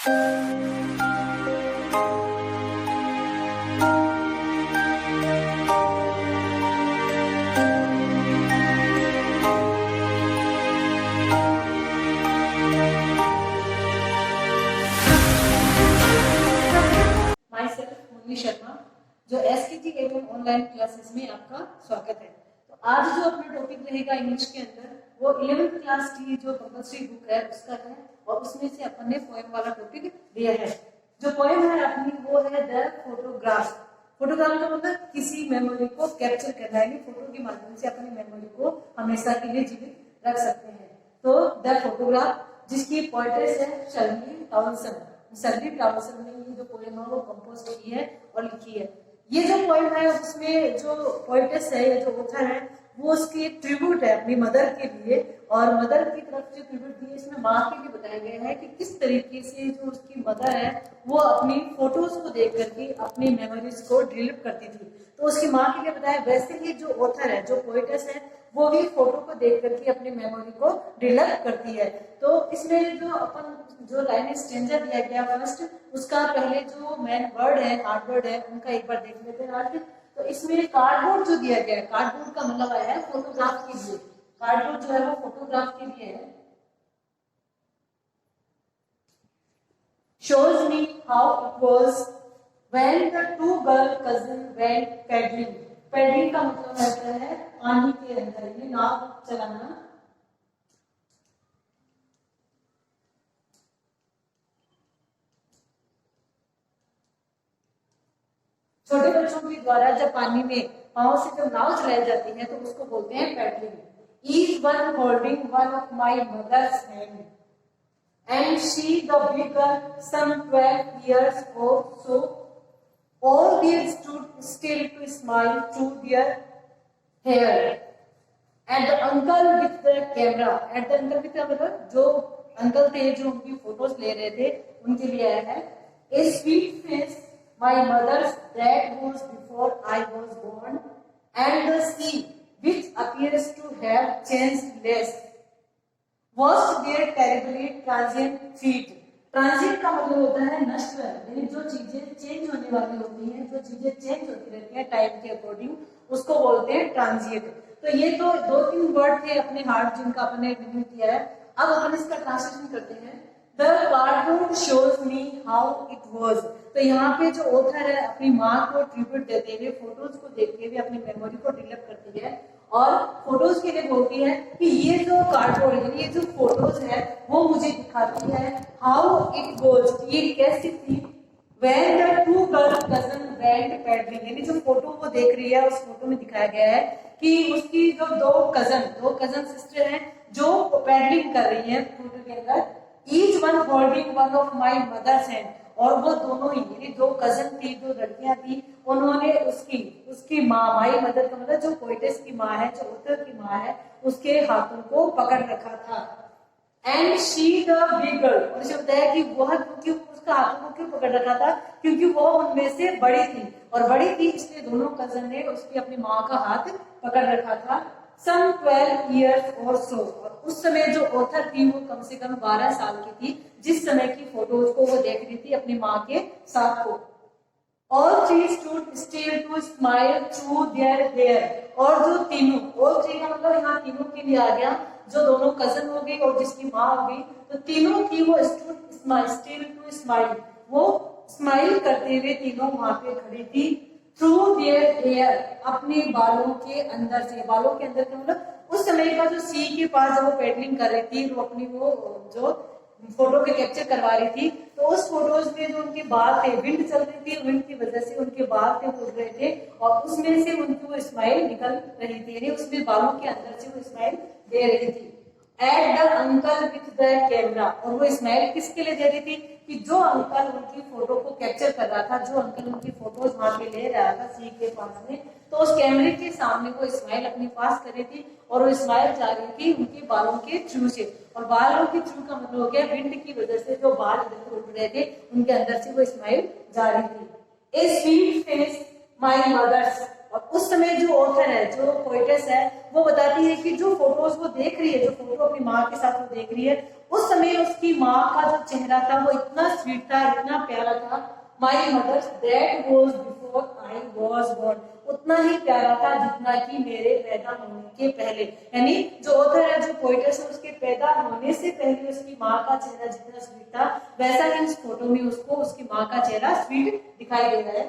शर्मा, जो एसकेजी एवं online classes में आपका स्वागत है। तो आज जो अपना टॉपिक रहेगा इंग्लिश के अंदर वो 11th क्लास की जो कंपल्सरी बुक है उसका है, और उसमें से अपन ने पोएम वाला टॉपिक लिया है। जो पोएम है अपनी वो है द फोटोग्राफ। फोटोग्राफ का मतलब किसी मेमोरी को कैप्चर करना है, फोटो के माध्यम से अपनी मेमोरी को हमेशा के लिए जीवित रख सकते हैं। तो द फोटोग्राफ, जिसकी पोएट्रेस है शर्ली टॉवलसन। शर्ली टॉवलसन ने ये जो पोएम है वो कंपोज की है और लिखी है। ये जो पोएम है उसमें जो पोएटेस है या जो ऑथर है वो उसकी एक ट्रिब्यूट है अपनी मदर के लिए, और मदर की तरफ जो ट्रिब्यूट दी है इसमें माँ के लिए बताया गया है कि किस तरीके से जो उसकी मदर है वो अपनी फोटोज को देख करके अपनी मेमोरीज को डिलीट करती थी। तो उसकी माँ के लिए बताया। वैसे ही जो ऑथर है, जो पोएटेस है, वो भी फोटो को देख करके अपनी मेमोरी को डिलीट करती है। तो इसमें जो अपन जो लाइन स्ट्रेंजर दिया गया फर्स्ट, उसका पहले जो मेन वर्ड है, हार्ड वर्ड है, उनका एक बार देख लेते हैं आज। तो इसमें कार्डबोर्ड जो दिया गया है, कार्डबोर्ड का मतलब है फोटोग्राफ के लिए। कार्डबोर्ड जो है वो फोटोग्राफ के लिए है। shows me how it was when the two girl cousin went paddling। paddling का मतलब होता है पानी के अंदर, ये नाव चलाना। छोटे बच्चों के द्वारा जब पानी में पांव से जब नाव चलाई जाती है तो उसको बोलते हैं paddling. Each one holding one of my mother's hand and she the bigger, some 12 years old, so all they stood still to smile through their hair at the uncle with the camera। at the uncle with the मतलब जो uncle थे जो उनकी photos ले रहे थे उनके लिए आया है। a sweet face my mother's that was before I was born, and the sea which appears to have changed less was their terribly transient feet। Transient का मतलब होता है नश्वर, यानी जो चीजें चेंज होने वाली होती हैं, जो चीजें चेंज होती रहती हैं टाइम के अकॉर्डिंग, उसको बोलते हैं ट्रांजिएंट। तो ये तो 2-3 वर्ड थे अपने हार्ड जिनका अपने रिव्यू किया है। अब अपन इसका ट्रांसलेशन करते हैं। The cardboard shows me how it was। तो यहाँ पे जो ऑथर है अपनी माँ को ट्रिब्यूट देते हुए, फोटोज को देखते हुए अपनी मेमोरी को डेवलप करती है, और फोटोज के लिए बोलती है कि ये जो कार्डबोर्ड है, ये जो फोटोज है वो मुझे दिखाती है हाउ इट गोज, ये कैसी थी। When the two girl cousin went paddling, यानी जो फोटो वो देख रही है उस फोटो में दिखाया गया है कि उसकी जो दो कजन सिस्टर हैं जो पैडलिंग कर रही है फोटो के अंदर। Each one holding one of my mother's hand, और वो दोनों ही यानी दो कजन थी, दो लड़कियां थी, उन्होंने उसकी माँ, माई मदर का मतलब जो पोएटेस की माँ है, जो ऑथर की माँ है, उसके हाथों को पकड़ रखा था। And she the big girl, और उसे बताया कि वह क्यों उसका हाथों को क्यों पकड़ रखा था, क्योंकि वो उनमें से बड़ी थी, और बड़ी थी इसलिए दोनों कजन ने उसकी अपनी माँ का हाथ पकड़ रखा था। Some 12 years or so, और उस समय जो ऑथर थी वो कम से कम 12 साल की थी जिस समय की फोटोज को वो देख रही थी अपनी माँ के साथ को। All three stood still to smile through their hair, और जो तीनों, all three का मतलब यहाँ तीनों के लिए आ गया, जो दोनों कजन हो गई और जिसकी माँ हो गई, तो तीनों की वो stood still to smile, वो स्माइल करते हुए तीनों वहां पे खड़ी थी। थ्रू देयर हेयर, अपने बालों के अंदर से। बालों के अंदर का मतलब उस समय का जो सी के पास जब वो पेडलिंग कर रही थी, वो अपनी वो जो फोटो के कैप्चर करवा रही थी, तो उस फोटोज में जो उनके बाल थे, विंड चल रही थी, विंड की वजह से उनके बाल थे उड़ रहे थे, और उसमें से उनकी वो स्माइल निकल रही थी, यानी उसमें बालों के अंदर से वो स्माइल दे रही थी। At the uncle with the camera, और वो स्माइल किसके लिए दे रही थी कि जो अंकल उनकी फोटो को कैप्चर कर रहा था, जो अंकल उनकी फोटोज वहां पे ले रहा था सी के पास में, तो उस कैमरे के सामने वो स्माइल अपने पास कर रही थी, और वो स्माइल जा रही थी उनके बालों के थ्रू से। और बालों के थ्रू का मतलब हो गया विंड की वजह से जो बाल इधर उड़ रहे थे उनके अंदर से वो स्माइल जा रही थी। A sweet face my mother's, और उस समय जो ऑथर है, जो पोएटेस है, वो बताती है कि जो फोटोज वो देख रही है, जो फोटो अपनी माँ के साथ वो देख रही है, उस समय उसकी माँ का जो चेहरा था वो इतना स्वीट था, इतना प्यारा था। My mother that was before I was born, उतना ही प्यारा था जितना कि मेरे पैदा होने के पहले। यानी जो ऑथर है, जो पोएटेस है, उसके पैदा होने से पहले उसकी माँ का चेहरा जितना स्वीट था, वैसा ही इस फोटो में उसको उसकी माँ का चेहरा स्वीट दिखाई दे रहा है।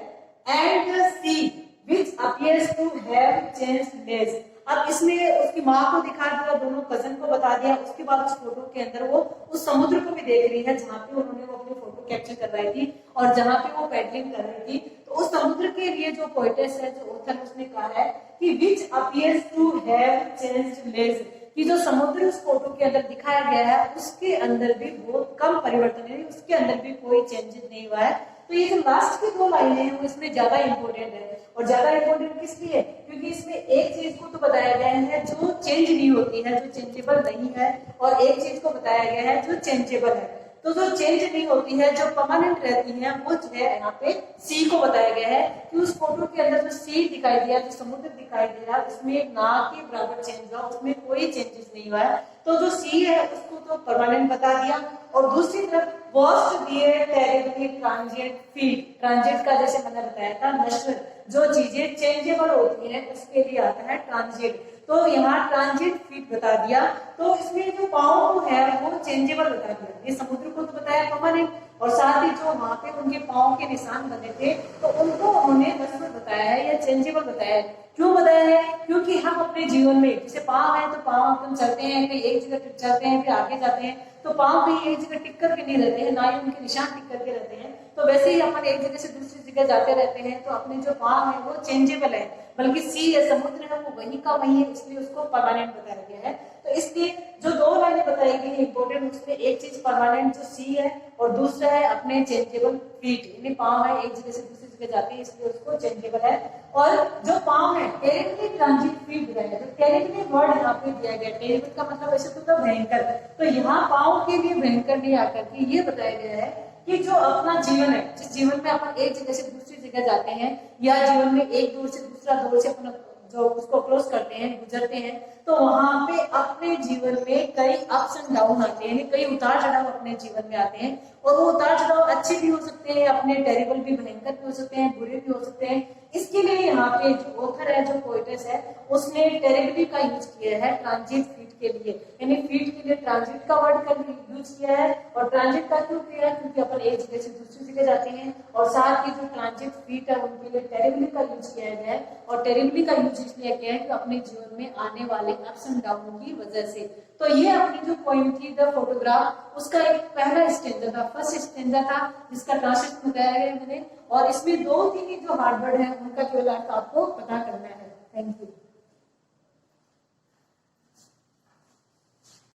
And the sea which appears to have changed less, अब इसमें उसकी माँ को दिखा दिया, दोनों कजन को बता दिया, उसके बाद उस फोटो के अंदर वो उस समुद्र को भी देख रही है जहाँ पे उन्होंने वो अपनी फोटो कैप्चर कर रही थी और जहाँ पे वो पेडलिंग कर रही थी। तो उस समुद्र के लिए जो पोएटेस है, जो ऑथर, उसने कहा है कि which appears to have changed less, कि जो समुद्र उस फोटो के अंदर दिखाया गया है उसके अंदर भी बहुत कम परिवर्तन है, उसके अंदर भी कोई चेंजेस नहीं हुआ है। तो ये जो लास्ट की 2 लाइनें हैं वो इसमें ज्यादा इंपॉर्टेंट है। और ज्यादा इंपॉर्टेंट किस लिए? क्योंकि इसमें एक चीज को तो बताया गया है जो चेंज नहीं होती है, जो चेंजेबल नहीं है, और एक चीज को बताया गया है जो चेंजेबल है। तो जो चेंज नहीं होती है, जो परमानेंट रहती है, वो जो है यहाँ पे सी को बताया गया है कि उस फोटो के अंदर जो सी दिखाई दिया, जो समुद्र दिखाई दे रहा है, उसमें ना के बराबर चेंज हुआ, उसमें कोई चेंजेस नहीं हुआ है। तो जो सी है उसको तो परमानेंट बता दिया। और दूसरी तरफ वॉस्ट दिए टेरिबली ट्रांजिएंट फील्ड, ट्रांजिएंट का जैसे मैंने बताया था नश्वर, जो चीजें चेंजेबल होती हैं उसके लिए आता है ट्रांजिएंट। तो यहाँ ट्रांजिट फीट बता दिया। तो इसमें जो पाँव है वो चेंजेबल बता दिया। ये समुद्र को तो बताया परमानेंट, और साथ ही जो वहां पे उनके पाँव के निशान बने थे तो उनको उन्होंने नश्वर बताया है या चेंजेबल बताया है। क्यों बताया है? क्योंकि हम अपने जीवन में जैसे पाँव है, तो पाँव हम चलते हैं, कहीं एक जगह चलते हैं फिर आगे जाते हैं, तो पाँव कहीं एक जगह टिक करके नहीं रहते हैं, ना ही उनके निशान टिक करके रहते हैं। तो वैसे ही अपन एक जगह से दूसरी जगह जाते रहते हैं, तो अपने जो पाँव है वो चेंजेबल है, बल्कि सी है, समुद्र है, वो वही का वही है, इसलिए उसको परमानेंट बताया गया है। तो इसलिए जो 2 लाइनें बताई गई है इंपॉर्टेंट, उसमें एक चीज परमानेंट जो सी है और दूसरा है अपने चेंजेबल फीट, यानी पाँव है एक जगह से दूसरी जगह जाते हैं इसलिए उसको चेंजेबल है। और जो पाँव है टेरिबली ट्रांजिट फीट बताया गया। तो टेरिबली वर्ड यहाँ पे दिया गया, टेरिबल का मतलब ऐसे तो भयंकर, तो यहाँ पाँव के लिए भयंकर नहीं आकर के ये बताया गया है कि जो अपना जीवन है, जिस जीवन में अपन एक जगह से दूसरी जगह जाते हैं या जीवन में एक दौर से दूसरा दौर से अपना जो उसको क्रॉस करते हैं, गुजरते हैं, तो वहां पे अपने जीवन में कई अप्स एंड डाउन आते हैं, कई उतार चढ़ाव अपने जीवन में आते हैं। और वो उतार चढ़ाव अच्छे भी हो सकते हैं, अपने टेरिबल भी, भयंकर भी हो सकते हैं, बुरे भी हो सकते हैं। इसके लिए यहाँ पे जो ऑथर है, जो पोएटेस है, उसने टेरिबली का यूज किया है ट्रांजिट फीट के लिए, यानी फीट के लिए ट्रांजिट का वर्ड का यूज किया है। और ट्रांजिट का क्यों किया है? क्योंकि अपन एक जगह से दूसरी जगह जाते हैं, और साथ ही जो ट्रांजिट फीट है उनके लिए टेरिबली का यूज किया गया है। और टेरिबली का यूज इसलिए किया है कि अपने जीवन में आने वाले अप्स एंड डाउन की वजह से। तो ये अपनी जो पोएम थी द फोटोग्राफ, उसका एक पहला स्टेंजा था, फर्स्ट स्टेंजा था, जिसका ट्रांसलेशन बताया गया मैंने। और इसमें 2-3 जो हार्ड वर्ड है उनका केवल आपको पता करना है। Thank you.